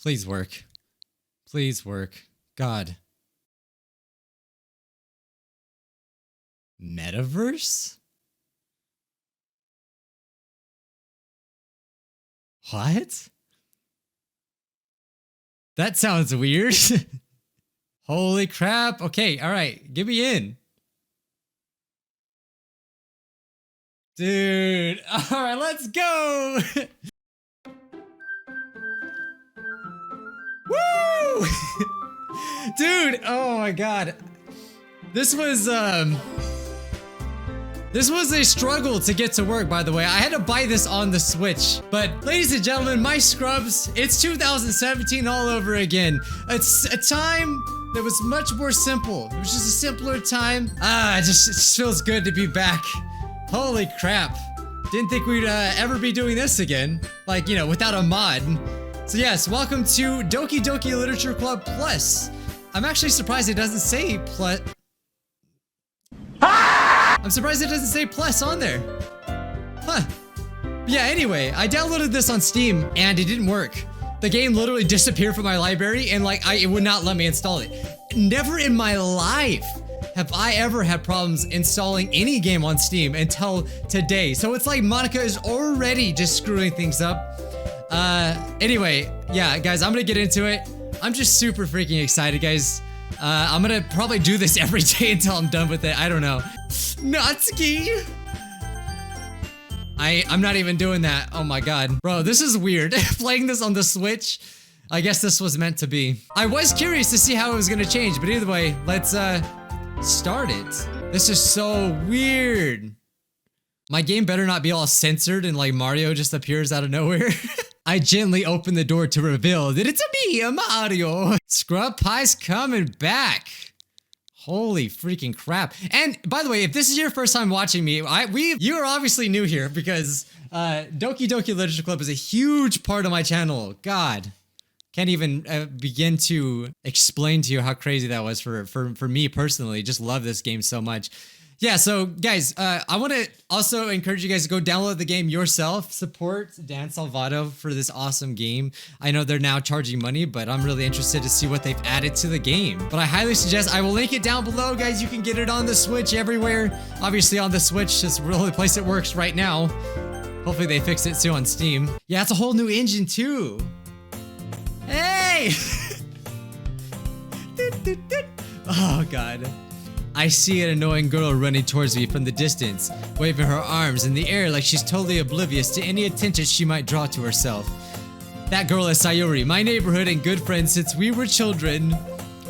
Please work. Please work. God. Metaverse? What? That sounds weird. Holy crap. Okay, alright. Get me in. Dude. Alright, let's go. Woo! Dude, oh my god. This was a struggle to get to work, by the way. I had to buy this on the Switch. But ladies and gentlemen, my scrubs, it's 2017 all over again. It's a time that was much more simple. It was just a simpler time. It just feels good to be back. Holy crap. Didn't think we'd ever be doing this again. Like, you know, without a mod. So yes, welcome to Doki Doki Literature Club Plus. I'm actually surprised it doesn't say plus. I'm surprised it doesn't say plus on there. Huh. Yeah, anyway, I downloaded this on Steam and it didn't work. The game literally disappeared from my library and like it would not let me install it. Never in my life have I ever had problems installing any game on Steam until today. So it's like Monika is already just screwing things up. Anyway, yeah, guys, I'm gonna get into it. I'm just super freaking excited, guys. I'm gonna probably do this every day until I'm done with it. I don't know. Natsuki! I'm not even doing that. Oh my god. Bro, this is weird. Playing this on the Switch, I guess this was meant to be. I was curious to see how it was gonna change, but either way, let's, start it. This is so weird. My game better not be all censored and like Mario just appears out of nowhere. I gently open the door to reveal that it's me, Mario. Scrub Pie's coming back. Holy freaking crap. And by the way, if this is your first time watching me, you are obviously new here because Doki Doki Literature Club is a huge part of my channel. God. Can't even begin to explain to you how crazy that was for me personally. Just love this game so much. Yeah, so guys, I want to also encourage you guys to go download the game yourself. Support Dan Salvato for this awesome game. I know they're now charging money, but I'm really interested to see what they've added to the game. But I highly suggest, I will link it down below, guys. You can get it on the Switch everywhere. Obviously on the Switch, it's the only place it works right now. Hopefully they fix it soon on Steam. Yeah, it's a whole new engine too. Hey! Oh god. I see an annoying girl running towards me from the distance, waving her arms in the air like she's totally oblivious to any attention she might draw to herself. That girl is Sayori, my neighborhood and good friend since we were children.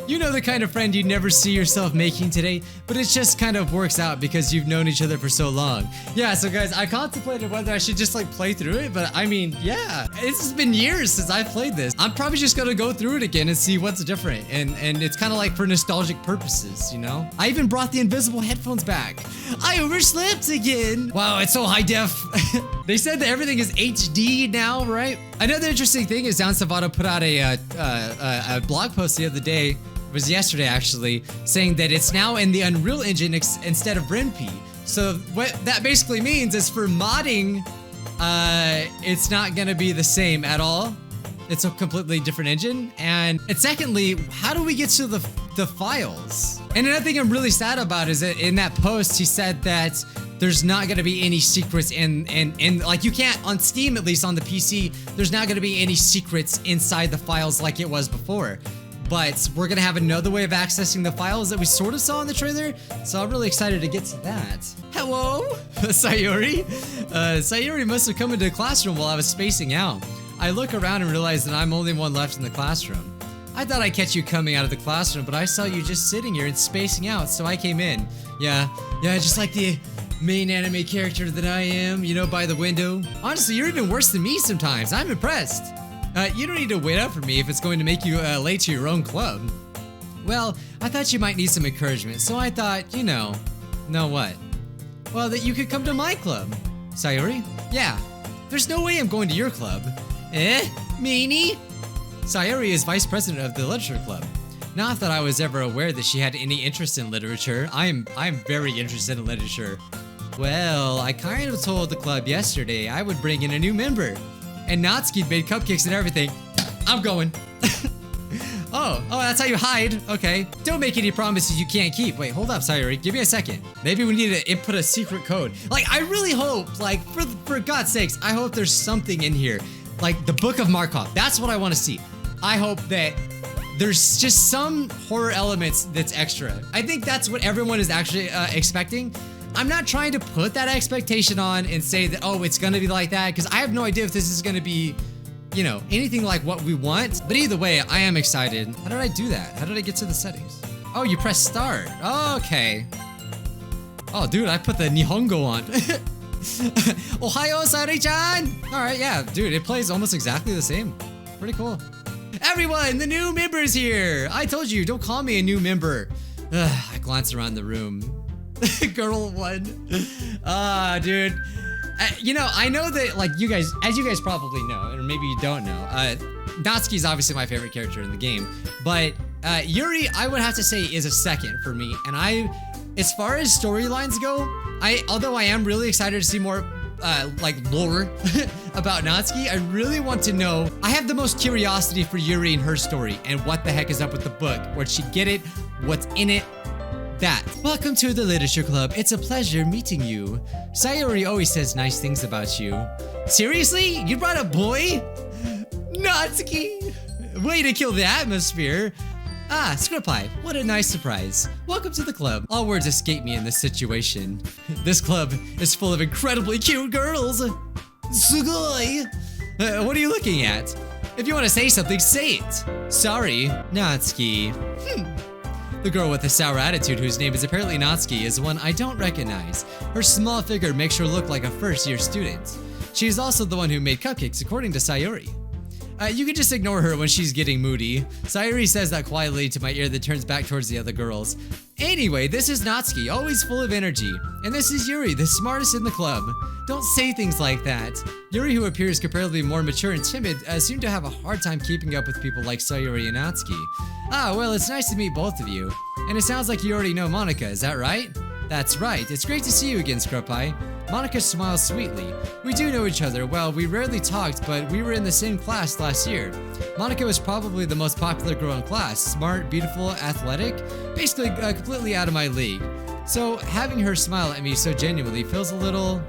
You know the kind of friend you never see yourself making today, but it just kind of works out because you've known each other for so long. Yeah, so guys, I contemplated whether I should just like play through it, but I mean, yeah, it's been years since I played this. I'm probably just gonna go through it again and see what's different, and it's kind of like for nostalgic purposes, you know? I even brought the invisible headphones back. I overslept again. Wow, it's so high def. They said that everything is HD now, right? Another interesting thing is Dan Salvato put out a blog post the other day. It was yesterday actually, saying that it's now in the Unreal Engine instead of RenP. So what that basically means is for modding, it's not gonna be the same at all. It's a completely different engine. And secondly, how do we get to the files? And another thing I'm really sad about is that in that post, he said that there's not gonna be any secrets in like you can't, on Steam at least on the PC, there's not gonna be any secrets inside the files like it was before. But we're gonna have another way of accessing the files that we sort of saw in the trailer, so I'm really excited to get to that. Hello, Sayori. Sayori must have come into the classroom while I was spacing out. I look around and realize that I'm only one left in the classroom. I thought I'd catch you coming out of the classroom, but I saw you just sitting here and spacing out, so I came in. Yeah, just like the main anime character that I am, you know, by the window. Honestly, you're even worse than me sometimes. I'm impressed. You don't need to wait up for me if it's going to make you late to your own club. Well, I thought you might need some encouragement, so I thought, you know what? Well, that you could come to my club. Sayori? Yeah. There's no way I'm going to your club. Meanie? Sayori is vice president of the literature club. Not that I was ever aware that she had any interest in literature. I'm very interested in literature. Well, I kind of told the club yesterday I would bring in a new member. And Natsuki made cupcakes and everything. I'm going. Oh, that's how you hide. Okay. Don't make any promises you can't keep. Wait, hold up, Sayori. Give me a second. Maybe we need to input a secret code. Like, I really hope, like, for God's sakes, I hope there's something in here. Like, the Book of Markov. That's what I want to see. I hope that there's just some horror elements that's extra. I think that's what everyone is actually expecting. I'm not trying to put that expectation on and say that, oh, it's going to be like that, because I have no idea if this is going to be, you know, anything like what we want. But either way, I am excited. How did I do that? How did I get to the settings? Oh, you press start. Okay. Oh, dude, I put the Nihongo on. Ohayo, Sayori-chan! Alright, yeah, dude, it plays almost exactly the same. Pretty cool. Everyone, the new member's here! I told you, don't call me a new member. I glance around the room. Girl 1. Dude. You know, I know that, like, you guys, as you guys probably know, or maybe you don't know, Natsuki's obviously my favorite character in the game, but Yuri, I would have to say, is a second for me. And as far as storylines go, although I am really excited to see more, like, lore about Natsuki, I really want to know. I have the most curiosity for Yuri and her story, and what the heck is up with the book. Where'd she get it? What's in it? That. Welcome to the Literature Club. It's a pleasure meeting you. Sayori always says nice things about you. Seriously? You brought a boy? Natsuki! Way to kill the atmosphere. Ah, Scrippi, what a nice surprise. Welcome to the club. All words escape me in this situation. This club is full of incredibly cute girls. Sugoi! What are you looking at? If you want to say something, say it. Sorry, Natsuki. The girl with the sour attitude, whose name is apparently Natsuki, is one I don't recognize. Her small figure makes her look like a first-year student. She is also the one who made cupcakes, according to Sayori. You can just ignore her when she's getting moody. Sayori says that quietly to my ear that turns back towards the other girls. Anyway, this is Natsuki, always full of energy. And this is Yuri, the smartest in the club. Don't say things like that. Yuri, who appears comparatively more mature and timid, seemed to have a hard time keeping up with people like Sayori and Natsuki. Ah, well, it's nice to meet both of you. And it sounds like you already know Monika, is that right? That's right. It's great to see you again, Scrippi. Monika smiles sweetly. We do know each other. Well, we rarely talked, but we were in the same class last year. Monika was probably the most popular girl in class. Smart, beautiful, athletic. Basically, completely out of my league. So, having her smile at me so genuinely feels a little...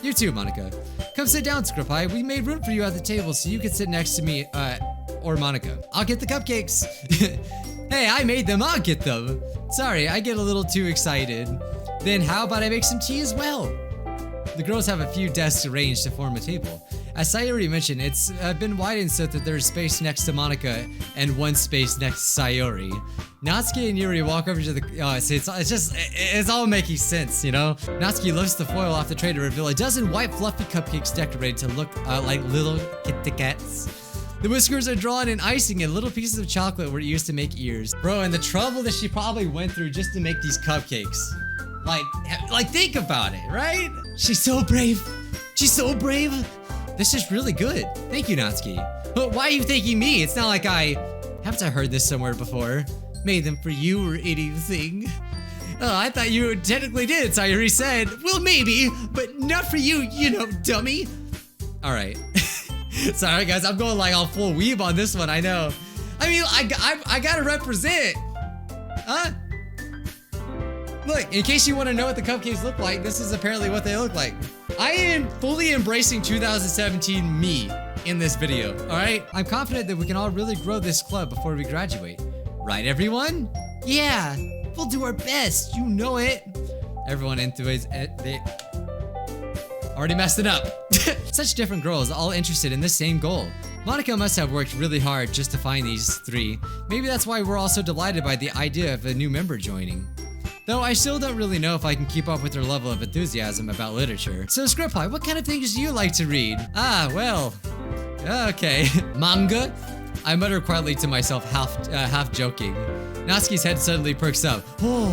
You too, Monika. Come sit down, Scrippi. We made room for you at the table so you could sit next to me, or Monika. I'll get the cupcakes. Hey, I made them. I'll get them. Sorry, I get a little too excited. Then how about I make some tea as well? The girls have a few desks arranged to form a table. As Sayori mentioned, it's been widened so that there's space next to Monika and one space next to Sayori. Natsuki and Yuri walk over to the... it's all making sense, you know? Natsuki lifts the foil off the tray to reveal a dozen white fluffy cupcakes decorated to look like little Kit Kats. The whiskers are drawn in icing and little pieces of chocolate were used to make ears. Bro, and the trouble that she probably went through just to make these cupcakes. Like think about it, right? She's so brave. She's so brave. This is really good. Thank you, Natsuki. But why are you thanking me? It's not like haven't I heard this somewhere before? Made them for you or anything. Oh, I thought you technically did, Sayori said. Well, maybe, but not for you, you know, dummy. All right. Sorry, guys, I'm going like all full weeb on this one, I know. I mean, I gotta represent. Huh? Look, in case you want to know what the cupcakes look like, this is apparently what they look like. I am fully embracing 2017 me in this video, alright? I'm confident that we can all really grow this club before we graduate. Right, everyone? Yeah, we'll do our best, you know it. Everyone they already messed it up. Such different girls, all interested in the same goal. Monika must have worked really hard just to find these three. Maybe that's why we're all so delighted by the idea of a new member joining. Though I still don't really know if I can keep up with her level of enthusiasm about literature. So Scrippi, what kind of things do you like to read? Ah, well, okay. Manga? I mutter quietly to myself, half joking. Natsuki's head suddenly perks up. Oh,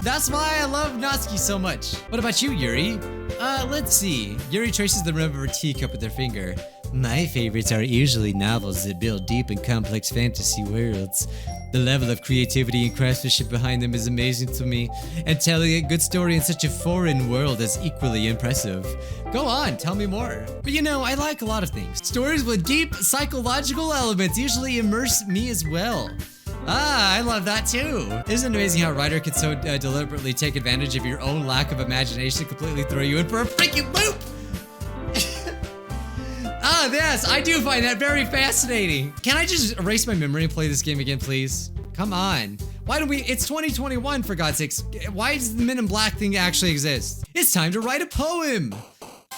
that's why I love Natsuki so much. What about you, Yuri? Let's see. Yuri traces the rim of her teacup with her finger. My favorites are usually novels that build deep and complex fantasy worlds. The level of creativity and craftsmanship behind them is amazing to me, and telling a good story in such a foreign world is equally impressive. Go on, tell me more. But you know, I like a lot of things. Stories with deep psychological elements usually immerse me as well. Ah, I love that too. Isn't it amazing how a writer can so deliberately take advantage of your own lack of imagination to completely throw you in for a freaking loop? Ah, yes, I do find that very fascinating. Can I just erase my memory and play this game again, please? Come on. Why don't we? It's 2021, for God's sakes. Why does the Men in Black thing actually exist? It's time to write a poem.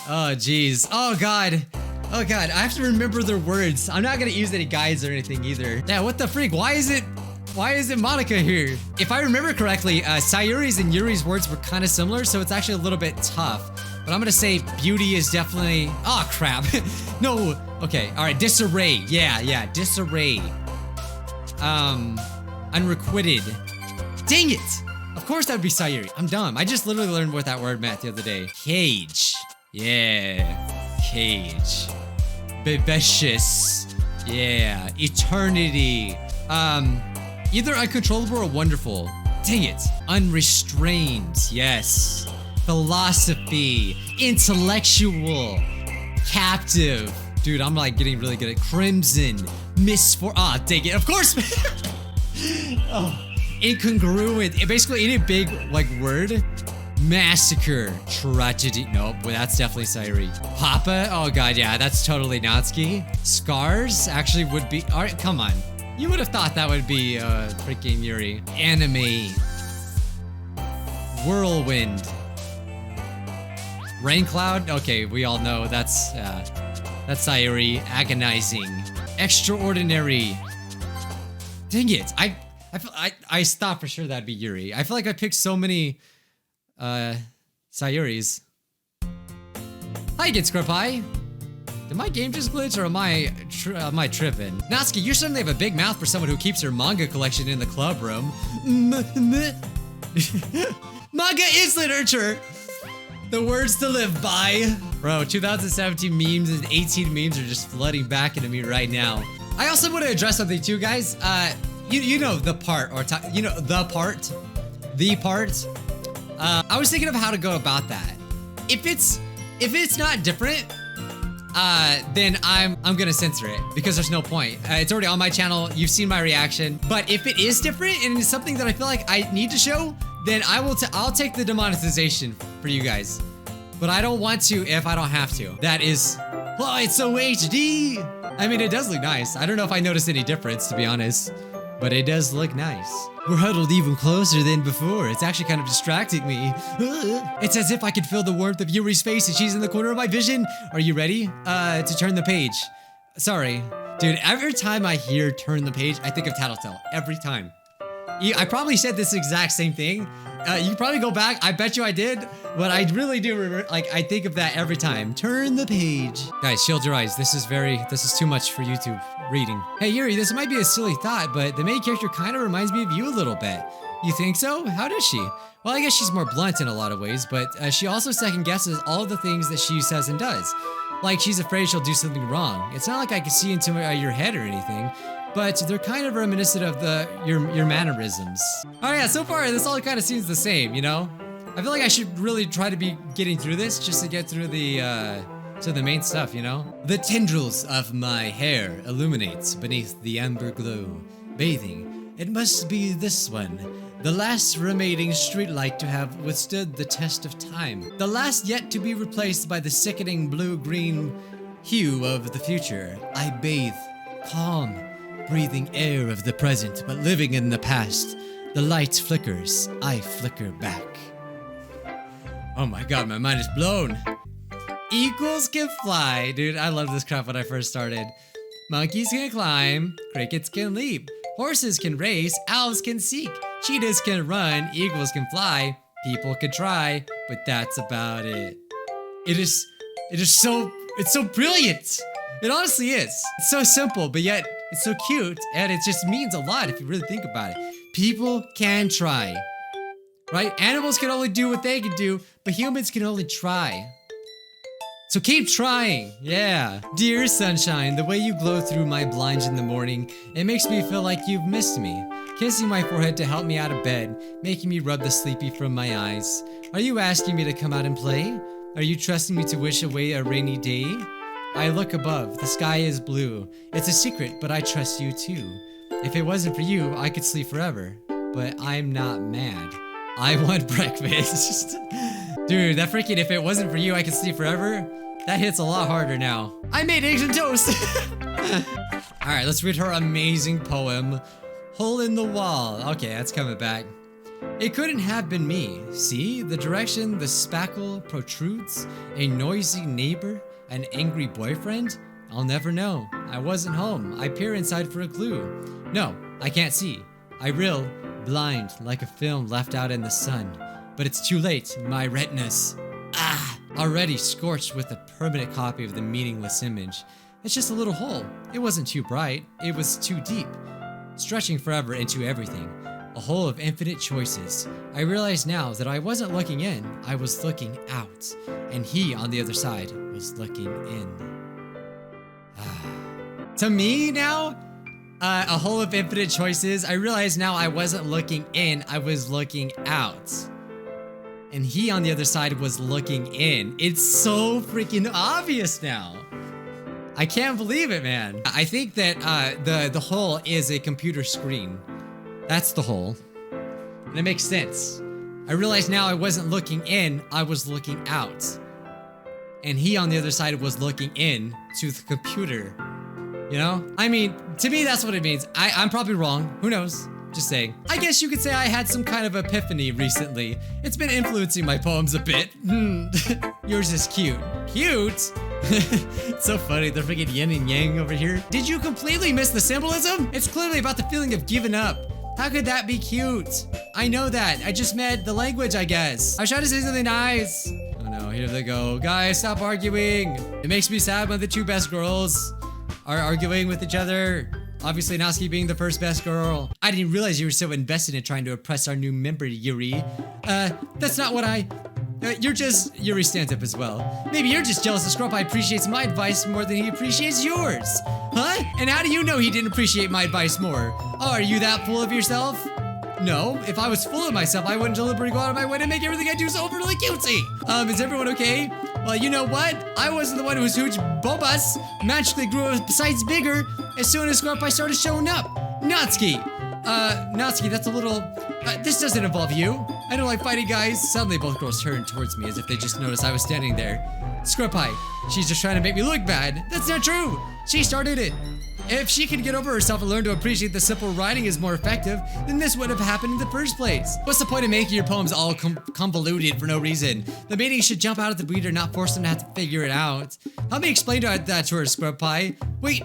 Oh, geez. Oh, God. Oh, God. I have to remember their words. I'm not going to use any guides or anything either. Yeah, what the freak? Why is it Monika here? If I remember correctly, Sayori's and Yuri's words were kind of similar, so it's actually a little bit tough. But I'm gonna say beauty is definitely, oh crap. No, okay, all right, disarray. Yeah, disarray. Unrequited. Dang it! Of course that'd be Sayori. I'm dumb. I just literally learned what that word meant the other day. Cage. Yeah, cage. Vivacious. Yeah, eternity. Either uncontrollable or wonderful. Dang it. Unrestrained. Yes. Philosophy. Intellectual. Captive. Dude, I'm like getting really good at crimson. Ah, dang it. Of course. Oh. Incongruent. Basically any big like word. Massacre. Tragedy. Nope. Well, that's definitely Sayori. Papa. Oh god, yeah. That's totally Natsuki. Scars actually would be. Alright, come on. You would have thought that would be freaking Yuri. Anime. Whirlwind. Rain cloud? Okay, we all know that's Sayori. Agonizing. Extraordinary. Dang it. I thought for sure that'd be Yuri. I feel like I picked so many Sayoris. Hi, Gitscrapi. Did my game just glitch or am I tripping? Natsuki, you certainly have a big mouth for someone who keeps her manga collection in the club room. Manga is literature! The words to live by. Bro, 2017 memes and 18 memes are just flooding back into me right now. I also want to address something too, guys. You know the part, or you know the part. The part. I was thinking of how to go about that. If it's not different, then I'm gonna censor it because there's no point. It's already on my channel. You've seen my reaction. But if it is different and it's something that I feel like I need to show, then I'll take the demonetization for you guys. But I don't want to if I don't have to. That is, oh, it's so HD. I mean, it does look nice. I don't know if I noticed any difference, to be honest, but it does look nice. We're huddled even closer than before. It's actually kind of distracting me. It's as if I could feel the warmth of Yuri's face and she's in the corner of my vision. Are you ready? To turn the page. Sorry. Dude, every time I hear turn the page, I think of Tattletale. Every time. I probably said this exact same thing. You can probably go back. I bet you I did. But I really do remember, like, I think of that every time. Turn the page. Guys, shield your eyes. This is too much for YouTube reading. Hey, Yuri, this might be a silly thought, but the main character kind of reminds me of you a little bit. You think so? How does she? Well, I guess she's more blunt in a lot of ways, but she also second guesses all of the things that she says and does. Like, she's afraid she'll do something wrong. It's not like I can see into your head or anything, but they're kind of reminiscent of your mannerisms. Oh yeah, so far this all kind of seems the same, you know? I feel like I should really try to be getting through this just to get through the main stuff, you know? The tendrils of my hair illuminates beneath the amber glow, bathing. It must be this one, the last remaining streetlight to have withstood the test of time. The last yet to be replaced by the sickening blue-green hue of the future. I bathe, calm, breathing air of the present, but living in the past. The light flickers, I flicker back. Oh my god, my mind is blown. Eagles can fly. Dude, I loved this crap when I first started. Monkeys can climb, crickets can leap, horses can race, owls can seek, cheetahs can run, eagles can fly, people can try, but that's about it. It's so brilliant. It honestly is. It's so simple, but yet it's so cute, and it just means a lot if you really think about it. People can try, right? Animals can only do what they can do, but humans can only try. So keep trying, yeah. Dear sunshine, the way you glow through my blinds in the morning, it makes me feel like you've missed me. Kissing my forehead to help me out of bed, making me rub the sleepy from my eyes. Are you asking me to come out and play? Are you trusting me to wish away a rainy day? I look above, the sky is blue. It's a secret, but I trust you too. If it wasn't for you, I could sleep forever. But I'm not mad. I want breakfast. Dude, that freaking if it wasn't for you, I could sleep forever. That hits a lot harder now. I made eggs and toast. Alright, let's read her amazing poem. Hole in the wall. Okay, that's coming back. It couldn't have been me. See, the direction the spackle protrudes, a noisy neighbor, an angry boyfriend? I'll never know. I wasn't home. I peer inside for a clue. No, I can't see. I reel, blind, like a film left out in the sun. But it's too late, my retinas. Already scorched with a permanent copy of the meaningless image. It's just a little hole. It wasn't too bright. It was too deep. Stretching forever into everything. A hole of infinite choices. I realize now that I wasn't looking in, I was looking out. And he on the other side was looking in. To me now, a hole of infinite choices. I realize now I wasn't looking in, I was looking out. And he on the other side was looking in. It's so freaking obvious now. I can't believe it, man. I think that the hole is a computer screen. That's the hole. And it makes sense. I realize now I wasn't looking in, I was looking out. And he on the other side was looking in to the computer. You know? I mean, to me that's what it means. I'm probably wrong. Who knows? Just saying. I guess you could say I had some kind of epiphany recently. It's been influencing my poems a bit. Yours is cute. Cute? It's so funny, the freaking yin and yang over here. Did you completely miss the symbolism? It's clearly about the feeling of giving up. How could that be cute? I know that. I just meant the language, I guess. I was trying to say something nice. Oh no, here they go. Guys, stop arguing. It makes me sad when the two best girls are arguing with each other. Obviously, Natsuki being the first best girl. I didn't realize you were so invested in trying to impress our new member, Yuri. That's not what Yuri stands up as well. Maybe you're just jealous that Scrub Pie appreciates my advice more than he appreciates yours. Huh? And how do you know he didn't appreciate my advice more? Oh, are you that full of yourself? No, if I was full of myself, I wouldn't deliberately go out of my way to make everything I do so overly cutesy. Is everyone okay? Well, you know what? I wasn't the one whose huge bobas magically grew besides bigger as soon as Scrub Pie started showing up. Natsuki. Natsuki, that's a little... this doesn't involve you. I don't like fighting guys. Suddenly, both girls turned towards me as if they just noticed I was standing there. Scrub Pie, she's just trying to make me look bad. That's not true. She started it. If she could get over herself and learn to appreciate the simple writing is more effective, then this would have happened in the first place. What's the point of making your poems all convoluted for no reason? The meaning should jump out at the reader, not force them to have to figure it out. Help me explain that to her, Scrub Pie. Wait,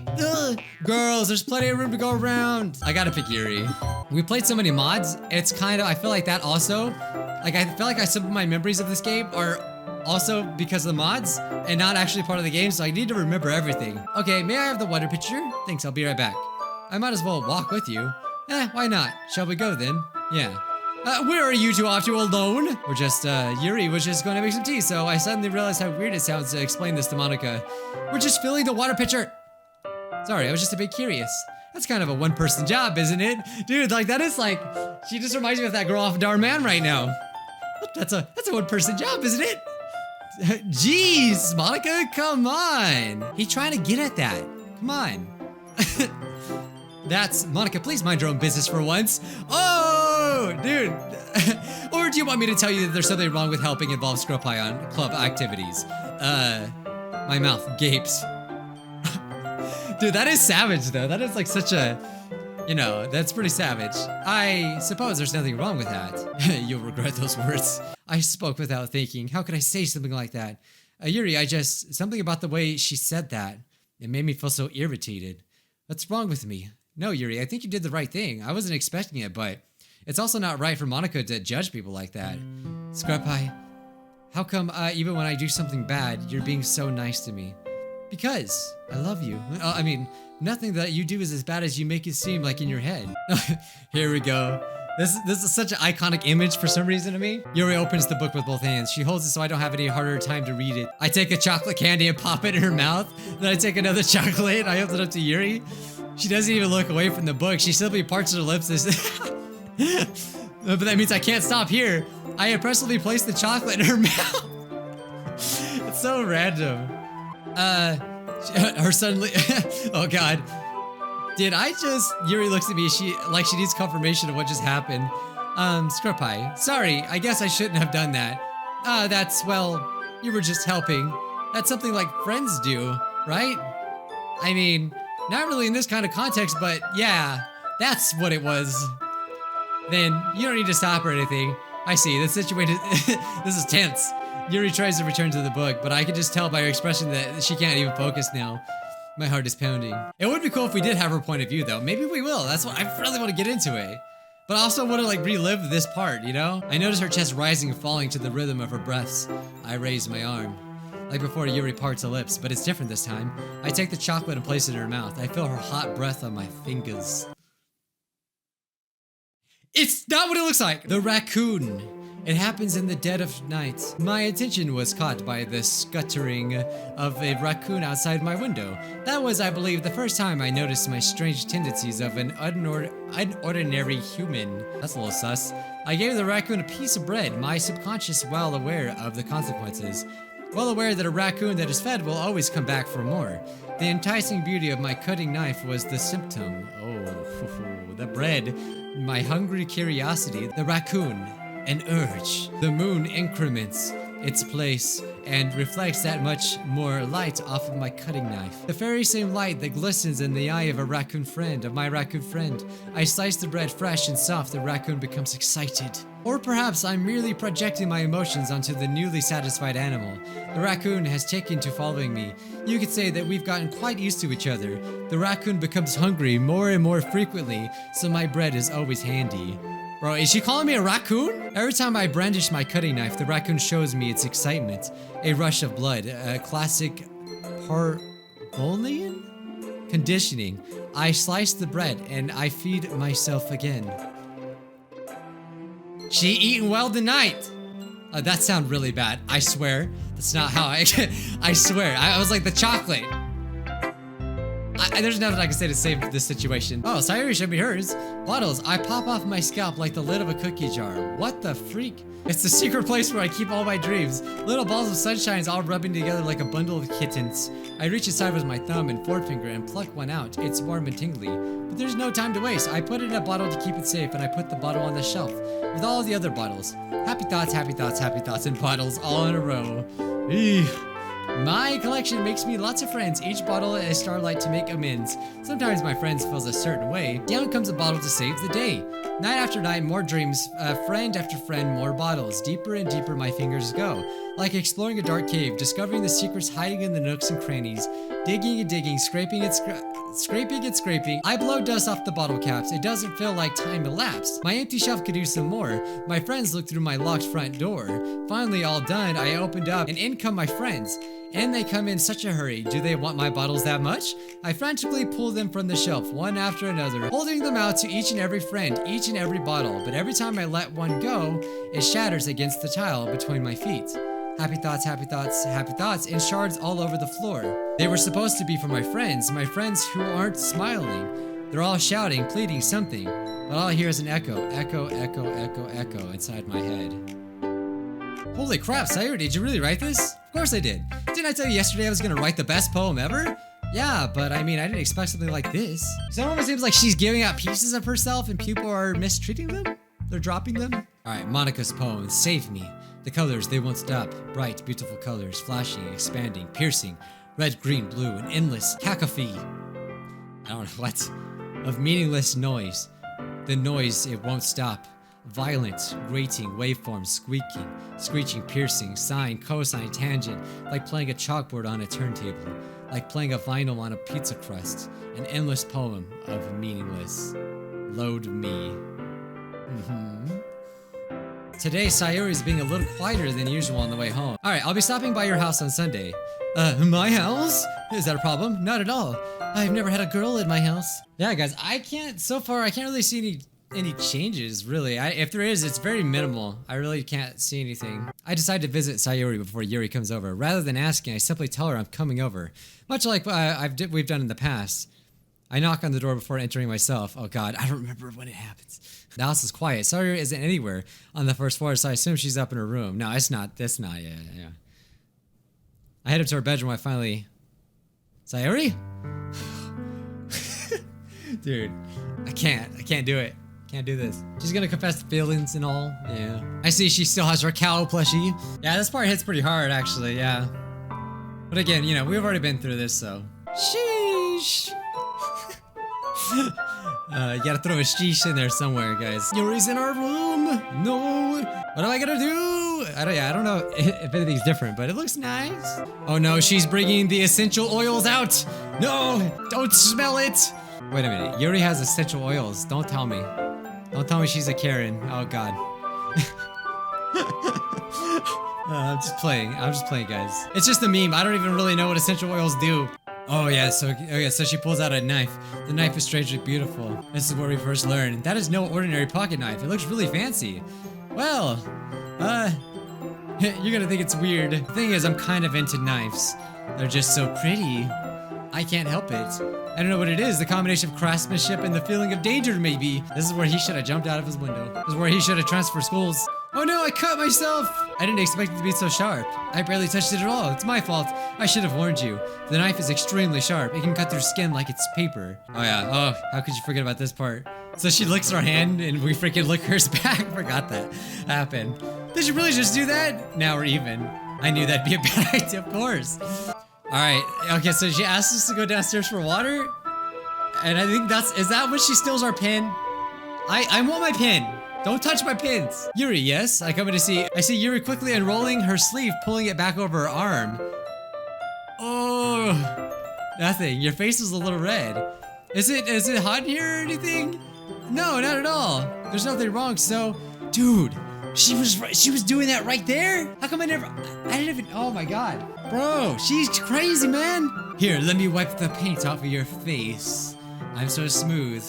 girls, there's plenty of room to go around. I gotta pick Yuri. We played so many mods, it's kind of, I feel like that also, like I feel like some of my memories of this game are also because of the mods and not actually part of the game, so I need to remember everything. Okay, may I have the wonder picture? Thanks, I'll be right back. I might as well walk with you. Why not? Shall we go then? Yeah. Where are you two off to alone? We're just, Yuri was just going to make some tea, so I suddenly realized how weird it sounds to explain this to Monika. We're just filling the water pitcher. Sorry, I was just a bit curious. That's kind of a one-person job, isn't it? Dude, like that is like, she just reminds me of that girl off Dar Man right now. That's a one-person job, isn't it? Jeez, Monika, come on. He's trying to get at that. Come on. That's Monika, please mind your own business for once. Oh, dude. Or do you want me to tell you that there's something wrong with helping involve Scrub Pie on club activities? My mouth gapes. Dude, that is savage though. That is like such a, you know, that's pretty savage. I suppose there's nothing wrong with that. You'll regret those words. I spoke without thinking. How could I say something like that? Yuri, something about the way she said that. It made me feel so irritated. What's wrong with me? No, Yuri, I think you did the right thing. I wasn't expecting it, but it's also not right for Monika to judge people like that. Scrub Pie, how come even when I do something bad, you're being so nice to me? Because I love you. Nothing that you do is as bad as you make it seem like in your head. Here we go. This is such an iconic image for some reason to me. Yuri opens the book with both hands. She holds it so I don't have any harder time to read it. I take a chocolate candy and pop it in her mouth. Then I take another chocolate and I hold it up to Yuri. She doesn't even look away from the book. She simply parts her lips. But that means I can't stop here. I impressively place the chocolate in her mouth. It's so random. Her suddenly, oh God. Did I just, Yuri looks at me, she needs confirmation of what just happened. Scrub pie. Sorry, I guess I shouldn't have done that. Well, you were just helping. That's something like friends do, right? I mean, not really in this kind of context, but yeah, that's what it was. Then, you don't need to stop or anything. I see, the situation, this is tense. Yuri tries to return to the book, but I can just tell by her expression that she can't even focus now. My heart is pounding. It would be cool if we did have her point of view though. Maybe we will. That's what I really want to get into it. But I also want to like relive this part, you know? I notice her chest rising and falling to the rhythm of her breaths. I raise my arm. Like before, Yuri parts her lips, but it's different this time. I take the chocolate and place it in her mouth. I feel her hot breath on my fingers. It's not what it looks like! The raccoon. It happens in the dead of night. My attention was caught by the scuttering of a raccoon outside my window. That was, I believe, the first time I noticed my strange tendencies of an unordinary human. That's a little sus. I gave the raccoon a piece of bread, my subconscious well aware of the consequences. Well aware that a raccoon that is fed will always come back for more. The enticing beauty of my cutting knife was the symptom. Oh, the bread, my hungry curiosity, the raccoon. An urge. The moon increments its place and reflects that much more light off of my cutting knife. The very same light that glistens in the eye of my raccoon friend. I slice the bread fresh and soft. The raccoon becomes excited. Or perhaps I'm merely projecting my emotions onto the newly satisfied animal. The raccoon has taken to following me. You could say that we've gotten quite used to each other. The raccoon becomes hungry more and more frequently, so my bread is always handy. Bro, is she calling me a raccoon? Every time I brandish my cutting knife, the raccoon shows me its excitement. A rush of blood, a classic Pavlovian conditioning. I slice the bread and I feed myself again. She eating well tonight. That sounds really bad. I swear. That's not how I swear. I was like the chocolate. There's nothing I can say to save this situation. Oh, Sayori showed me hers. Bottles. I pop off my scalp like the lid of a cookie jar. What the freak? It's the secret place where I keep all my dreams. Little balls of sunshine all rubbing together like a bundle of kittens. I reach inside with my thumb and forefinger and pluck one out. It's warm and tingly. But there's no time to waste. I put it in a bottle to keep it safe and I put the bottle on the shelf with all the other bottles. Happy thoughts, happy thoughts, happy thoughts, and bottles all in a row. Eeeh. My collection makes me lots of friends, each bottle a starlight to make amends. Sometimes my friends feels a certain way. Down comes a bottle to save the day. Night after night, more dreams, friend after friend, more bottles. Deeper and deeper my fingers go. Like exploring a dark cave, discovering the secrets hiding in the nooks and crannies. Digging and digging, scraping and scraping. I blow dust off the bottle caps. It doesn't feel like time elapsed. My empty shelf could use some more. My friends look through my locked front door. Finally, all done, I opened up and in come my friends. And they come in such a hurry. Do they want my bottles that much? I frantically pull them from the shelf, one after another, holding them out to each and every friend, each and every bottle. But every time I let one go, it shatters against the tile between my feet. Happy thoughts, happy thoughts, happy thoughts, and shards all over the floor. They were supposed to be for my friends who aren't smiling. They're all shouting, pleading something, but all I hear is an echo, echo, echo, echo, echo inside my head. Holy crap, Sayori, did you really write this? Of course I did. Didn't I tell you yesterday I was gonna write the best poem ever? Yeah, but I mean, I didn't expect something like this. It almost seems like she's giving out pieces of herself and people are mistreating them? They're dropping them? Alright, Monika's poem, Save Me. The colors, they won't stop. Bright, beautiful colors, flashing, expanding, piercing. Red, green, blue, an endless cacophony. I don't know what. Of meaningless noise. The noise, it won't stop. Violent, grating, waveforms, squeaking, screeching, piercing, sine, cosine, tangent, like playing a chalkboard on a turntable, like playing a vinyl on a pizza crust, an endless poem of meaningless. Load me. Today, Sayori is being a little quieter than usual on the way home. Alright, I'll be stopping by your house on Sunday. My house? Is that a problem? Not at all. I've never had a girl in my house. Yeah, guys, I can't really see any any changes, really. If there is, it's very minimal. I really can't see anything. I decide to visit Sayori before Yuri comes over. Rather than asking, I simply tell her I'm coming over. Much like we've done in the past. I knock on the door before entering myself. Oh god, I don't remember when it happens. The house is quiet. Sayori isn't anywhere on the first floor, so I assume she's up in her room. No, it's not. That's not. Yeah. I head up to her bedroom. I finally... Sayori? Dude, I can't do it. Can't do this. She's gonna confess to feelings and all. Yeah. I see she still has her cow plushie. Yeah, this part hits pretty hard, actually. Yeah. But again, you know, we've already been through this, so... Sheesh! You gotta throw a sheesh in there somewhere, guys. Yuri's in our room! No! What am I gonna do? I don't know if anything's different, but it looks nice. Oh no, she's bringing the essential oils out! No! Don't smell it! Wait a minute, Yuri has essential oils. Don't tell me. Don't tell me she's a Karen. Oh god. I'm just playing, guys. It's just a meme. I don't even really know what essential oils do. Oh yeah, so she pulls out a knife. The knife is strangely beautiful. This is where we first learn. That is no ordinary pocket knife. It looks really fancy. Well, you're gonna think it's weird. The thing is, I'm kind of into knives. They're just so pretty. I can't help it. I don't know what it is. The combination of craftsmanship and the feeling of danger, maybe. This is where he should have jumped out of his window. This is where he should have transferred schools. Oh no, I cut myself! I didn't expect it to be so sharp. I barely touched it at all. It's my fault. I should have warned you. The knife is extremely sharp. It can cut through skin like it's paper. Oh yeah, oh, how could you forget about this part? So she licks her hand and we freaking lick hers back. Forgot that happened. Did you really just do that? Now we're even. I knew that'd be a bad idea, of course. Alright, okay, so she asked us to go downstairs for water. And I think is that when she steals our pin? I want my pin. Don't touch my pins. Yuri, yes? I see Yuri quickly unrolling her sleeve, pulling it back over her arm. Oh, nothing. Your face is a little red. Is it hot in here or anything? No, not at all. There's nothing wrong. So, dude, she was doing that right there? How come I didn't even, oh my god. Bro, she's crazy, man. Here, let me wipe the paint off of your face. I'm so smooth.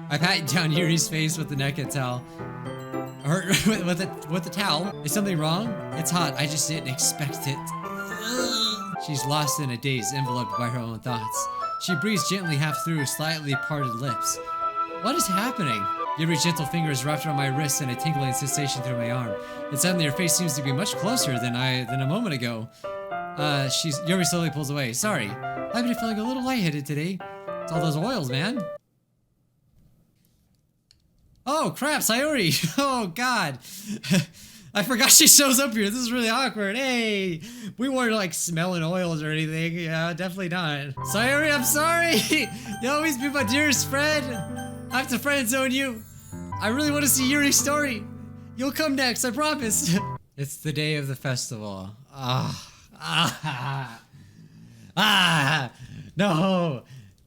I pat down Yuri's face with the naked towel. Or with the towel. Is something wrong? It's hot. I just didn't expect it. She's lost in a daze, enveloped by her own thoughts. She breathes gently half through slightly parted lips. What is happening? Yuri's gentle fingers wrapped around my wrist and a tingling sensation through my arm. And suddenly her face seems to be much closer than a moment ago. Yuri slowly pulls away. Sorry, I've been feeling a little lightheaded today. It's all those oils, man. Oh crap, Sayori! Oh god! I forgot she shows up here. This is really awkward. Hey! We weren't like smelling oils or anything. Yeah, definitely not. Sayori, I'm sorry! You'll always be my dearest friend. I have to friend zone you. I really want to see Yuri's story. You'll come next, I promise. It's the day of the festival. No!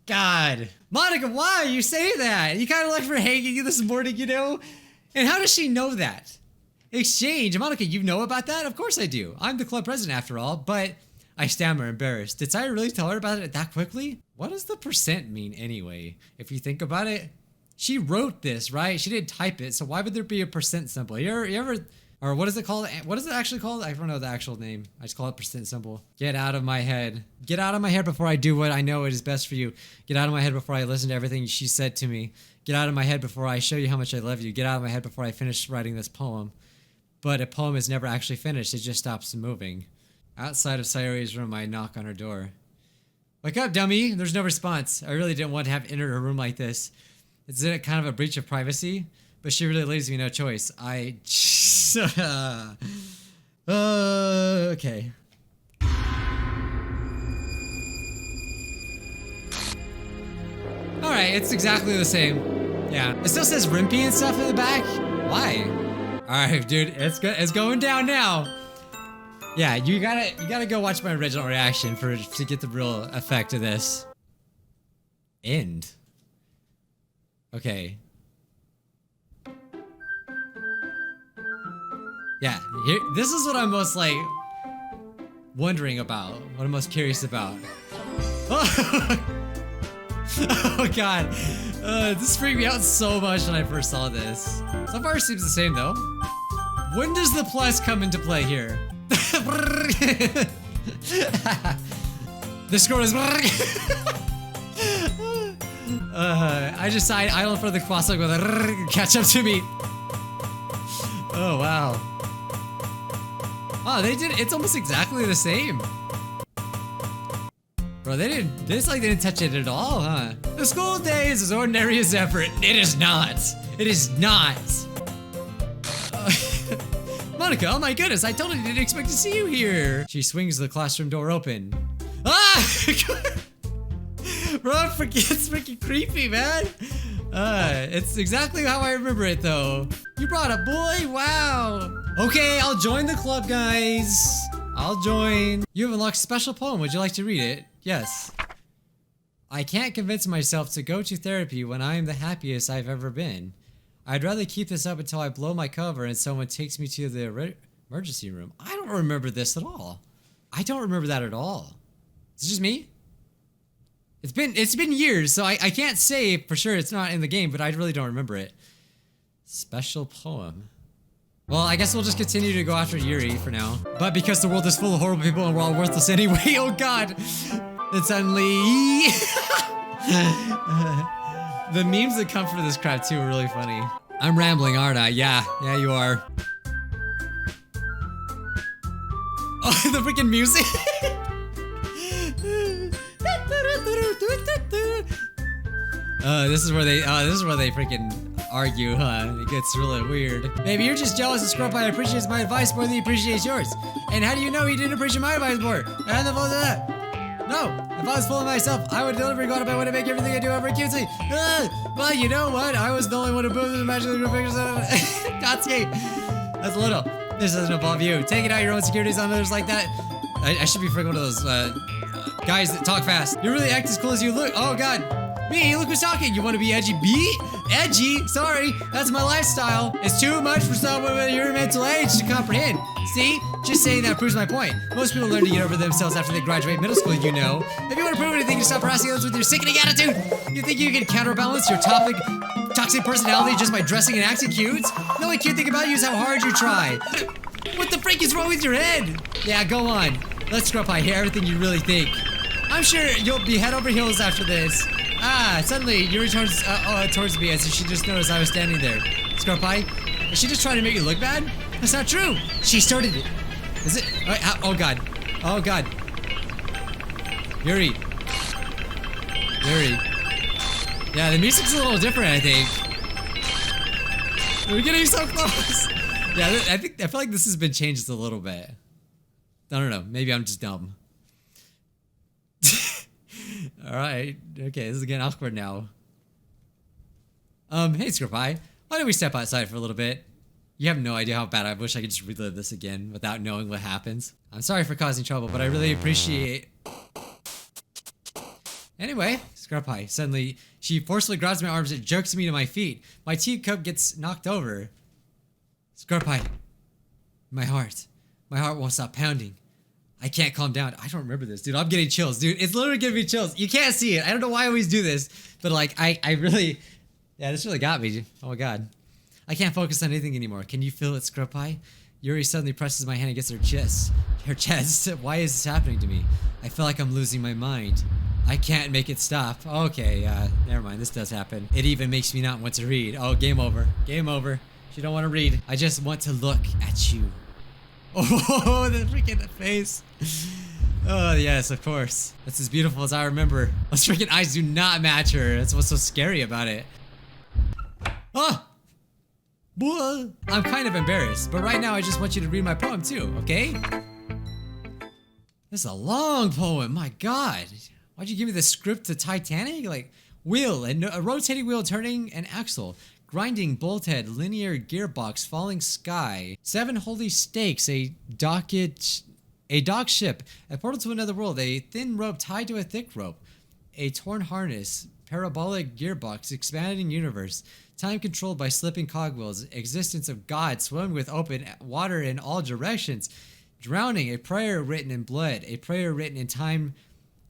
God. Monika, why you say that? You kind of left her hanging this morning, you know? And how does she know that? Exchange. Monika, you know about that? Of course I do. I'm the club president after all, but I stammer, embarrassed. Did Sayori really tell her about it that quickly? What does the percent mean anyway? If you think about it, she wrote this, right? She didn't type it, so why would there be a percent symbol? You ever or what is it called? What is it actually called? I don't know the actual name. I just call it percent symbol. Get out of my head. Get out of my head before I do what I know is best for you. Get out of my head before I listen to everything she said to me. Get out of my head before I show you how much I love you. Get out of my head before I finish writing this poem. But a poem is never actually finished. It just stops moving. Outside of Sayori's room, I knock on her door. Wake up, dummy. There's no response. I really didn't want to have entered her room like this. Isn't it kind of a breach of privacy? But she really leaves me no choice. Okay. Alright, it's exactly the same. Yeah. It still says Rimpy and stuff in the back. Why? Alright, dude, it's going down now. Yeah, you gotta go watch my original reaction to get the real effect of this. End. Okay. Yeah, this is what I'm most like wondering about. What I'm most curious about. Oh god. This freaked me out so much when I first saw this. So far it seems the same though. When does the plus come into play here? The score is I just signed idle for the cross with a catch up to me. Oh wow. Oh, they did. It's almost exactly the same. Bro, they didn't touch it at all, huh? The school day is as ordinary as ever. It is not. It is not. Monika, oh my goodness, I totally didn't expect to see you here. She swings the classroom door open. Ah! Bro, it's freaking creepy, man. It's exactly how I remember it, though. You brought a boy? Wow. Okay, I'll join the club, guys. I'll join. You have unlocked a special poem. Would you like to read it? Yes. I can't convince myself to go to therapy when I am the happiest I've ever been. I'd rather keep this up until I blow my cover and someone takes me to the emergency room. I don't remember this at all. I don't remember that at all. Is it just me? It's been years, so I can't say for sure it's not in the game, but I really don't remember it. Special poem. Well, I guess we'll just continue to go after Yuri for now. But because the world is full of horrible people and we're all worthless anyway, oh god! Then suddenly... the memes that come for this crap too are really funny. I'm rambling, aren't I? Yeah, you are. Oh, the freaking music! This is where they freaking argue, huh? It gets really weird. Maybe you're just jealous that Scrub Pie appreciates my advice more than he appreciates yours. And how do you know he didn't appreciate my advice more? And the fault of that. No, if I was fooling myself, I would deliberately go out of my way to make everything I do ever cutesy. Well, you know what? I was the only one who moved the magical group pictures of Dotsuki. That's a little. This doesn't involve you. Taking out your own securities on others like that. I should be freaking one of those guys that talk fast. You really act as cool as you look. Oh god. Me, look who's talking. You want to be edgy? Be edgy? Sorry, that's my lifestyle. It's too much for someone with your mental age to comprehend. See? Just saying that proves my point. Most people learn to get over themselves after they graduate middle school, you know. If you want to prove anything, to stop harassing others with your sickening attitude. You think you can counterbalance your toxic personality just by dressing and acting cute? The only cute thing about you is how hard you try. What the freak is wrong with your head? Yeah, go on. Let's Scrub Pie hear everything you really think. I'm sure you'll be head over heels after this. Ah, suddenly Yuri turns towards me as if she just noticed I was standing there. Scrub Pie, is she just trying to make you look bad? That's not true. She started it. Is it? Oh god. Oh god. Yuri. Yeah, the music's a little different, I think. We're getting so close. Yeah, I feel like this has been changed a little bit. I don't know. Maybe I'm just dumb. Alright. Okay, this is getting awkward now. Hey Scrub Pie. Why don't we step outside for a little bit? You have no idea how bad I wish I could just relive this again without knowing what happens. I'm sorry for causing trouble, but I really appreciate... Anyway, Scrub Pie. Suddenly, she forcefully grabs my arms and jerks me to my feet. My teacup gets knocked over. Scrub Pie. My heart won't stop pounding. I can't calm down. I don't remember this, dude. I'm getting chills, dude. It's literally giving me chills. You can't see it. I don't know why I always do this, but like, I really... Yeah, this really got me. Oh my god. I can't focus on anything anymore. Can you feel it, Scrub Pie? Yuri suddenly presses my hand against her chest. Why is this happening to me? I feel like I'm losing my mind. I can't make it stop. Okay, never mind. This does happen. It even makes me not want to read. Oh, game over. Game over. She don't want to read. I just want to look at you. Oh, the freaking face. Oh, yes, of course. That's as beautiful as I remember. Those freaking eyes do not match her. That's what's so scary about it. Oh! I'm kind of embarrassed, but right now I just want you to read my poem too, okay? This is a long poem, my god. Why'd you give me the script to Titanic? Like, wheel, a rotating wheel turning an axle, grinding bolt head, linear gearbox, falling sky, 7 holy stakes, a dock ship, a portal to another world, a thin rope tied to a thick rope, a torn harness, parabolic gearbox, expanding universe, time controlled by slipping cogwheels, existence of God swimming with open water in all directions, drowning, a prayer written in blood, a prayer written in time,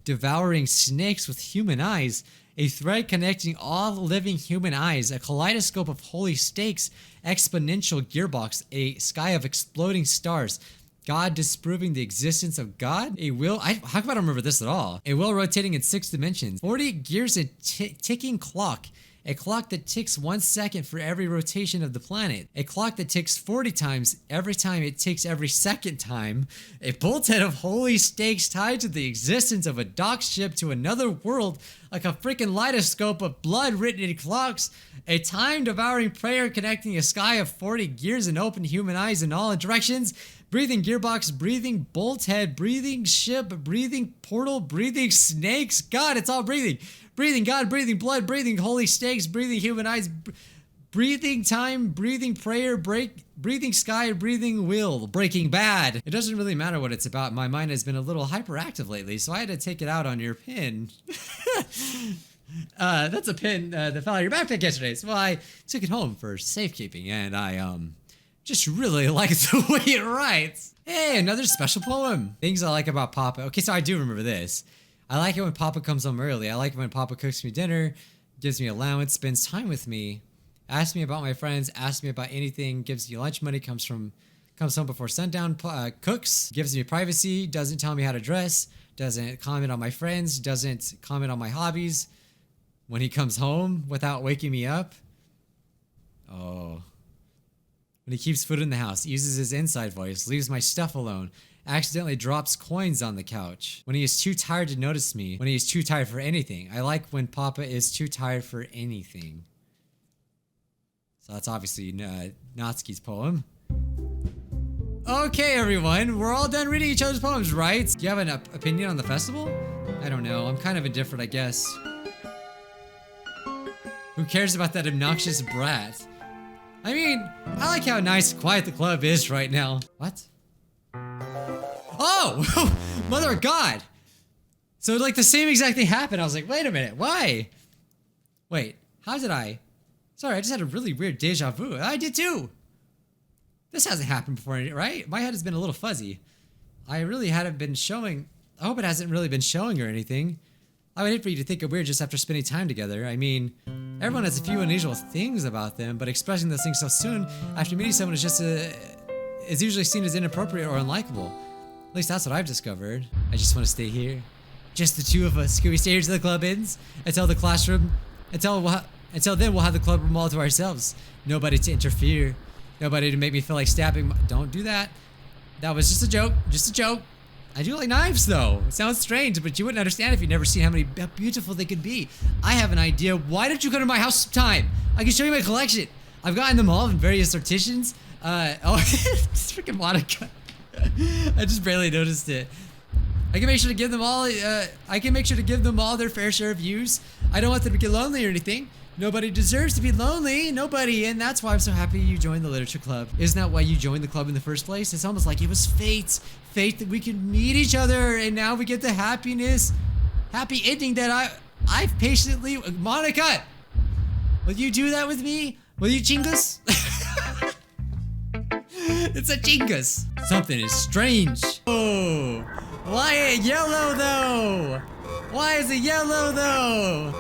devouring snakes with human eyes, a thread connecting all living human eyes, a kaleidoscope of holy stakes, exponential gearbox, a sky of exploding stars, God disproving the existence of God, a wheel, how come I don't remember this at all? A wheel rotating in 6 dimensions, 40 gears, a ticking clock, a clock that ticks 1 second for every rotation of the planet, a clock that ticks 40 times every time it ticks every second time, a bolthead of holy stakes tied to the existence of a dock ship to another world like a freaking kaleidoscope of blood written in clocks, a time-devouring prayer connecting a sky of 40 gears and open human eyes in all directions, breathing gearbox, breathing bolt head, breathing ship, breathing portal, breathing snakes. God, it's all breathing. Breathing God, breathing blood, breathing holy stakes, breathing human eyes, breathing time, breathing prayer, breathing sky, breathing will. Breaking Bad. It doesn't really matter what it's about. My mind has been a little hyperactive lately, so I had to take it out on your pin. That's a pin that fell out of your backpack yesterday. So I took it home for safekeeping, and I just really like the way it writes. Hey, another special poem. Things I like about Papa. Okay, so I do remember this. I like it when Papa comes home early. I like it when Papa cooks me dinner, gives me allowance, spends time with me, asks me about my friends, asks me about anything, gives me lunch money, comes home before sundown, cooks, gives me privacy, doesn't tell me how to dress, doesn't comment on my friends, doesn't comment on my hobbies. When he comes home without waking me up. Oh. When he keeps food in the house, uses his inside voice, leaves my stuff alone, accidentally drops coins on the couch. When he is too tired to notice me, when he is too tired for anything. I like when Papa is too tired for anything. So that's obviously Natsuki's poem. Okay, everyone, we're all done reading each other's poems, right? Do you have an opinion on the festival? I don't know, I'm kind of indifferent, I guess. Who cares about that obnoxious brat? I mean, I like how nice and quiet the club is right now. What? Oh! Mother of God! So like the same exact thing happened. I was like, wait a minute, why? Wait, how did I? Sorry, I just had a really weird deja vu. I did too! This hasn't happened before, right? My head has been a little fuzzy. I really hadn't been showing. I hope it hasn't really been showing or anything. I would hate for you to think of weird just after spending time together. I mean, everyone has a few unusual things about them, but expressing those things so soon after meeting someone is just is usually seen as inappropriate or unlikable. At least that's what I've discovered. I just want to stay here. Just the two of us. Can we stay here till the club ends? Until the classroom? Until then we'll have the club room all to ourselves. Nobody to interfere. Nobody to make me feel like stabbing. Don't do that. That was just a joke. Just a joke. I do like knives though. It sounds strange, but you wouldn't understand if you'd never seen how beautiful they could be. I have an idea. Why don't you come to my house sometime? I can show you my collection. I've gotten them all in various sortitions. Oh, it's freaking Monika. I just barely noticed it. I can make sure to give them all. I can make sure to give them all their fair share of views. I don't want them to get lonely or anything. Nobody deserves to be lonely. Nobody, and that's why I'm so happy you joined the literature club. Isn't that why you joined the club in the first place? It's almost like it was fate. Fate that we could meet each other, and now we get the happy ending that I've patiently. Monika, will you do that with me? Will you chingus? It's a chingus. Something is strange. Oh, why a yellow though? Why is it yellow though?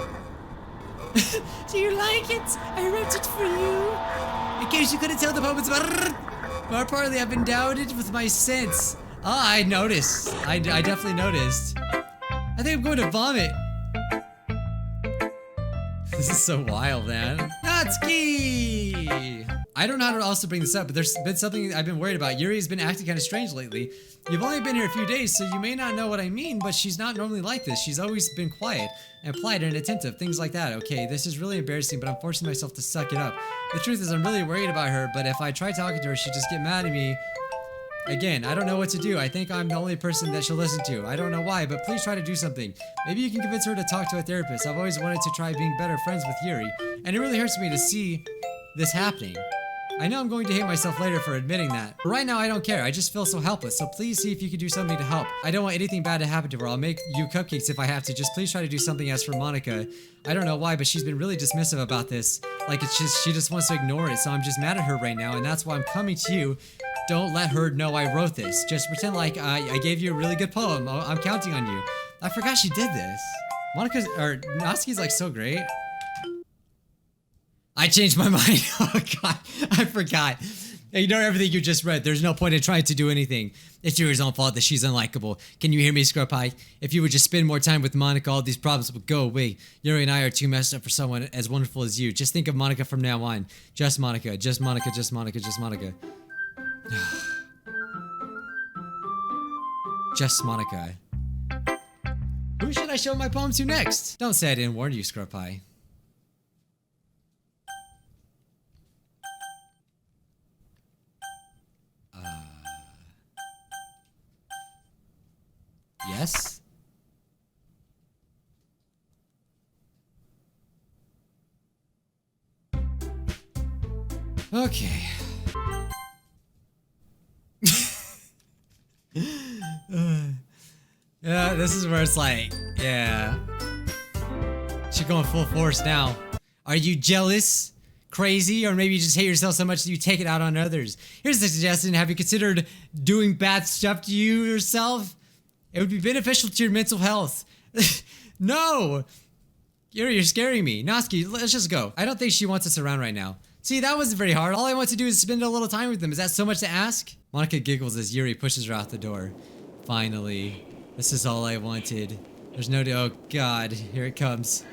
Do you like it? I wrote it for you. In case you couldn't tell, the poem's more partly I've endowed it with my sense. Ah, I noticed. I definitely noticed. I think I'm going to vomit. This is so wild, man. Natsuki! I don't know how to also bring this up, but there's been something I've been worried about. Yuri's been acting kind of strange lately. You've only been here a few days, so you may not know what I mean, but she's not normally like this. She's always been quiet and polite and attentive, things like that. Okay, this is really embarrassing, but I'm forcing myself to suck it up. The truth is I'm really worried about her, but if I try talking to her, she'd just get mad at me. Again, I don't know what to do. I think I'm the only person that she'll listen to. I don't know why, but please try to do something. Maybe you can convince her to talk to a therapist. I've always wanted to try being better friends with Yuri, and it really hurts me to see this happening. I know I'm going to hate myself later for admitting that, but right now I don't care. I just feel so helpless, so please see if you can do something to help. I don't want anything bad to happen to her. I'll make you cupcakes if I have to. Just please try to do something. As for Monika, I don't know why, but she's been really dismissive about this. Like it's just, she just wants to ignore it, so I'm just mad at her right now, and that's why I'm coming to you. Don't let her know I wrote this. Just pretend like I gave you a really good poem. I'm counting on you. I forgot she did this. Monika's, or Natsuki's like so great. I changed my mind. Oh god, I forgot. Ignore everything you just read. There's no point in trying to do anything. It's Yuri's own fault that she's unlikable. Can you hear me, Scrub Pie? If you would just spend more time with Monika, all these problems would go away. Yuri and I are too messed up for someone as wonderful as you. Just think of Monika from now on. Just Monika, just Monika, just Monika, just Monika. Just Monika. Who should I show my poem to next? Don't say I didn't warn you, Scrub Pie. Yes? Okay. Yeah, this is where it's like, yeah. She's going full force now. Are you jealous? Crazy? Or maybe you just hate yourself so much that you take it out on others? Here's the suggestion. Have you considered doing bad stuff to you yourself? It would be beneficial to your mental health. No! Yuri, you're scaring me. Natsuki, let's just go. I don't think she wants us around right now. See, that wasn't very hard. All I want to do is spend a little time with them. Is that so much to ask? Monika giggles as Yuri pushes her out the door. Finally. This is all I wanted. There's no... Oh, God. Here it comes.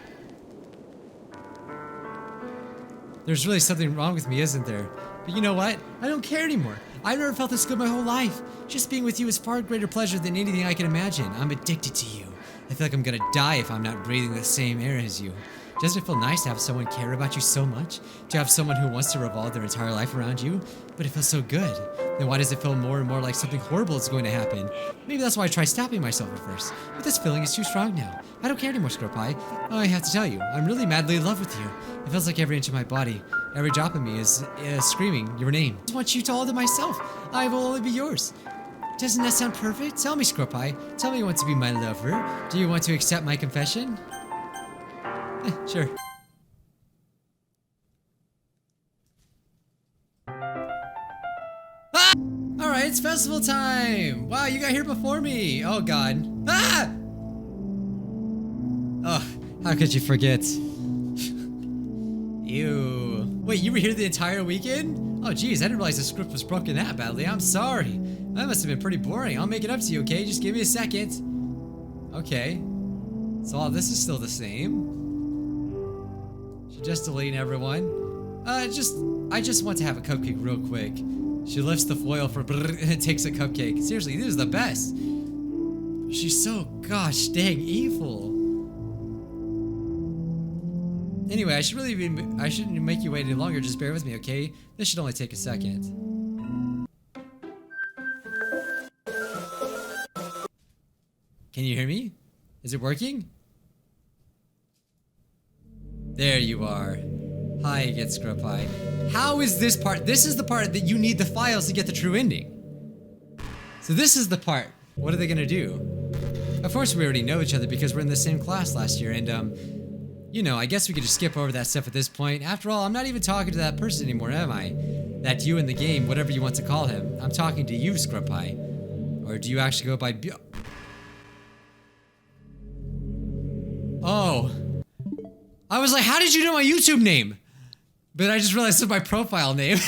There's really something wrong with me, isn't there? But you know what? I don't care anymore. I've never felt this good my whole life. Just being with you is far greater pleasure than anything I can imagine. I'm addicted to you. I feel like I'm gonna die if I'm not breathing the same air as you. Doesn't it feel nice to have someone care about you so much? To have someone who wants to revolve their entire life around you? But it feels so good. Then why does it feel more and more like something horrible is going to happen? Maybe that's why I tried stopping myself at first. But this feeling is too strong now. I don't care anymore, Scrub Pie. Oh, I have to tell you, I'm really madly in love with you. It feels like every inch of my body, every drop of me is screaming your name. I just want you to all to myself. I will only be yours. Doesn't that sound perfect? Tell me, Scrub Pie. Tell me you want to be my lover. Do you want to accept my confession? Sure. Ah! Alright, it's festival time! Wow, you got here before me! Oh god. Ah! Oh, how could you forget? Ew. Wait, you were here the entire weekend? Oh geez, I didn't realize the script was broken that badly. I'm sorry. That must have been pretty boring. I'll make it up to you, okay? Just give me a second. Okay. So all this is still the same. Just deleting everyone. I just want to have a cupcake real quick. She lifts the foil for and takes a cupcake. Seriously, this is the best. She's so gosh dang evil. Anyway, I shouldn't make you wait any longer. Just bear with me, okay? This should only take a second. Can you hear me? Is it working? There you are. Hi again, Scrub Pie. How is this part? This is the part that you need the files to get the true ending. So this is the part. What are they gonna do? Of course we already know each other because we're in the same class last year and you know, I guess we could just skip over that stuff at this point. After all, I'm not even talking to that person anymore, am I? That you in the game, whatever you want to call him. I'm talking to you, Scrub Pie. Or do you actually go by Oh. I was like, how did you know my YouTube name? But I just realized it's my profile name.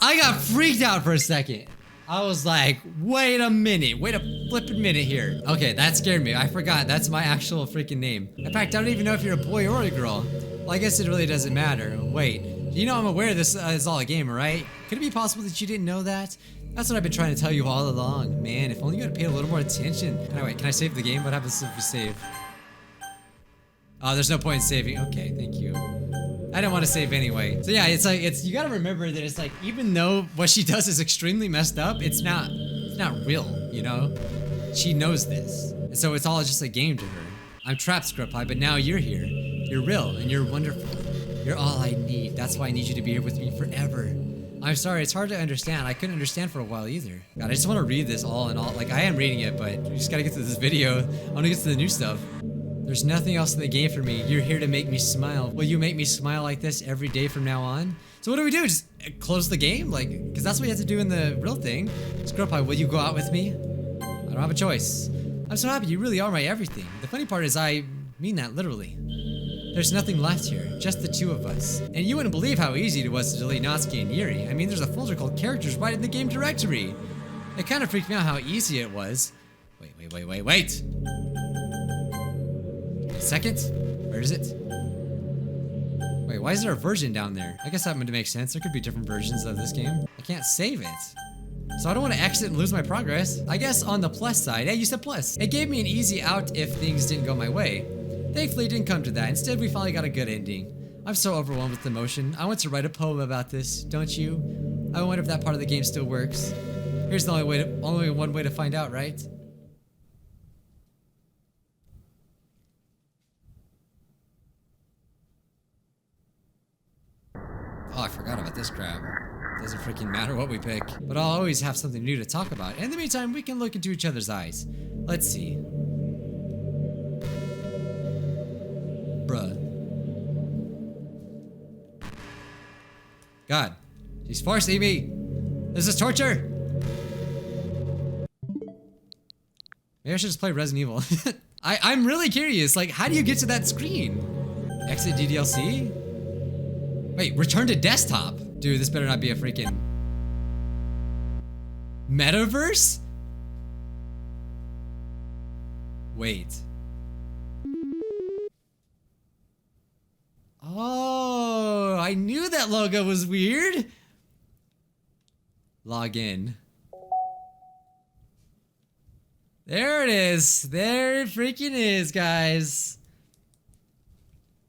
I got freaked out for a second. I was like, wait a minute. Wait a flippin' minute here. Okay, that scared me. I forgot. That's my actual freaking name. In fact, I don't even know if you're a boy or a girl. Well, I guess it really doesn't matter. Wait, you know I'm aware this is all a game, right? Could it be possible that you didn't know that? That's what I've been trying to tell you all along. Man, if only you had paid a little more attention. Anyway, can I save the game? What happens if we save? Oh, there's no point in saving. Okay, thank you. I don't want to save anyway. So yeah, it's like, you gotta remember that it's like, even though what she does is extremely messed up, it's not real, you know? She knows this. And so it's all just a game to her. I'm trapped, Scrub Pie, but now you're here. You're real, and you're wonderful. You're all I need. That's why I need you to be here with me forever. I'm sorry, it's hard to understand. I couldn't understand for a while either. God, I just want to read this all in all. Like, I am reading it, but we just gotta get to this video. I want to get to the new stuff. There's nothing else in the game for me. You're here to make me smile. Will you make me smile like this every day from now on? So what do we do? Just close the game? Like, because that's what you have to do in the real thing. Scrub Pie, will you go out with me? I don't have a choice. I'm so happy, you really are my everything. The funny part is I mean that literally. There's nothing left here, just the two of us. And you wouldn't believe how easy it was to delete Natsuki and Yuri. I mean, there's a folder called characters right in the game directory. It kind of freaked me out how easy it was. Wait. Second? Where is it? Wait, why is there a version down there? I guess that would make sense. There could be different versions of this game. I can't save it. So I don't want to exit and lose my progress. I guess on the plus side, yeah, you said plus. It gave me an easy out if things didn't go my way. Thankfully, it didn't come to that. Instead, we finally got a good ending. I'm so overwhelmed with emotion. I want to write a poem about this, don't you? I wonder if that part of the game still works. Here's the only one way to find out, right? Oh, I forgot about this crap. Doesn't freaking matter what we pick. But I'll always have something new to talk about. In the meantime, we can look into each other's eyes. Let's see. Bruh. God. She's forcing me. This is torture. Maybe I should just play Resident Evil. I'm really curious. Like, how do you get to that screen? Exit DDLC? Wait, return to desktop? Dude, this better not be a freaking metaverse? Wait. Oh, I knew that logo was weird. Log in. There it is. There it freaking is, guys.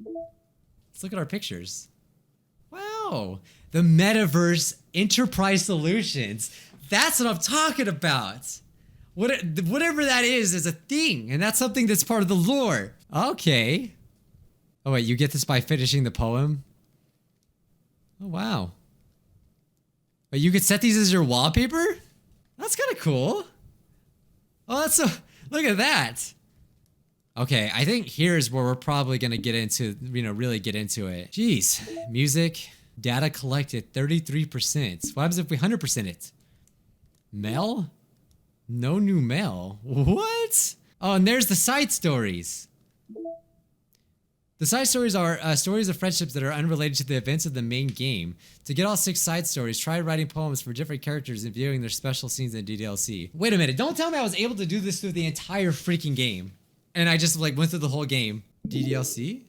Let's look at our pictures. Wow. The Metaverse Enterprise Solutions. That's what I'm talking about. Whatever that is a thing. And that's something that's part of the lore. Okay. Oh, wait. You get this by finishing the poem? Oh, wow. But you could set these as your wallpaper? That's kind of cool. Oh, that's so... Look at that. Okay, I think here's where we're probably going to get into, really get into it. Jeez. Music. Data collected 33%. What happens if we 100% it? Mail? No new mail. What? Oh, and there's the side stories. The side stories are stories of friendships that are unrelated to the events of the main game. To get all 6 side stories, try writing poems for different characters and viewing their special scenes in DDLC. Wait a minute, don't tell me I was able to do this through the entire freaking game. And I just went through the whole game. DDLC?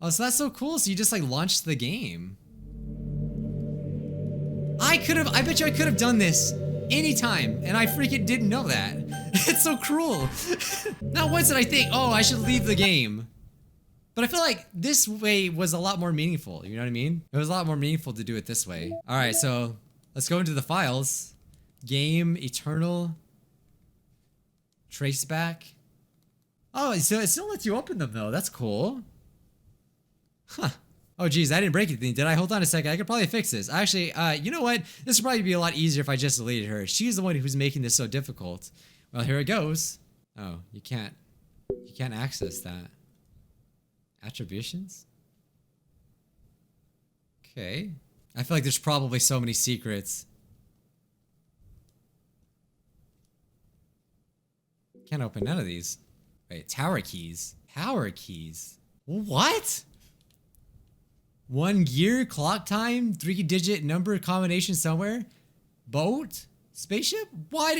Oh, so that's so cool. So you just launched the game. I bet you I could have done this anytime, and I freaking didn't know that. It's so cruel. Not once did I think, oh, I should leave the game. But I feel like this way was a lot more meaningful, you know what I mean? It was a lot more meaningful to do it this way. All right, so let's go into the files. Game, Eternal, Traceback. Oh, so it still lets you open them though, that's cool. Huh. Oh geez, I didn't break anything, did I? Hold on a second, I could probably fix this. Actually, you know what? This would probably be a lot easier if I just deleted her. She's the one who's making this so difficult. Well, here it goes. Oh, you can't access that. Attributions? Okay. I feel like there's probably so many secrets. Can't open none of these. Wait, tower keys. Power keys. What? 1 gear, clock time, 3-digit number combination somewhere? Boat? Spaceship? What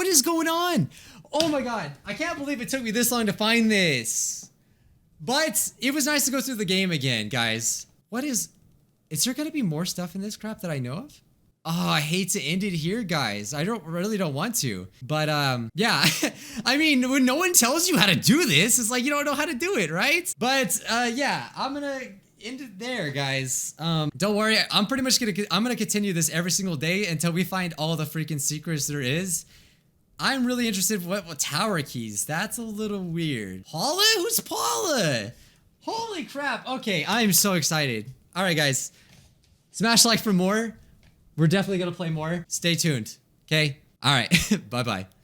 is going on? Oh my god, I can't believe it took me this long to find this. But it was nice to go through the game again, guys. Is there gonna be more stuff in this crap that I know of? Oh, I hate to end it here, guys. I really don't want to. But, yeah. I mean, when no one tells you how to do this, it's like you don't know how to do it, right? But, yeah, I'm gonna end it there, guys. Don't worry, I'm gonna continue this every single day until we find all the freaking secrets there is. I'm really interested in what tower keys. That's a little weird. Paula? Who's Paula? Holy crap. Okay, I'm so excited. All right, guys. Smash like for more. We're definitely going to play more. Stay tuned. Okay? All right. Bye-bye.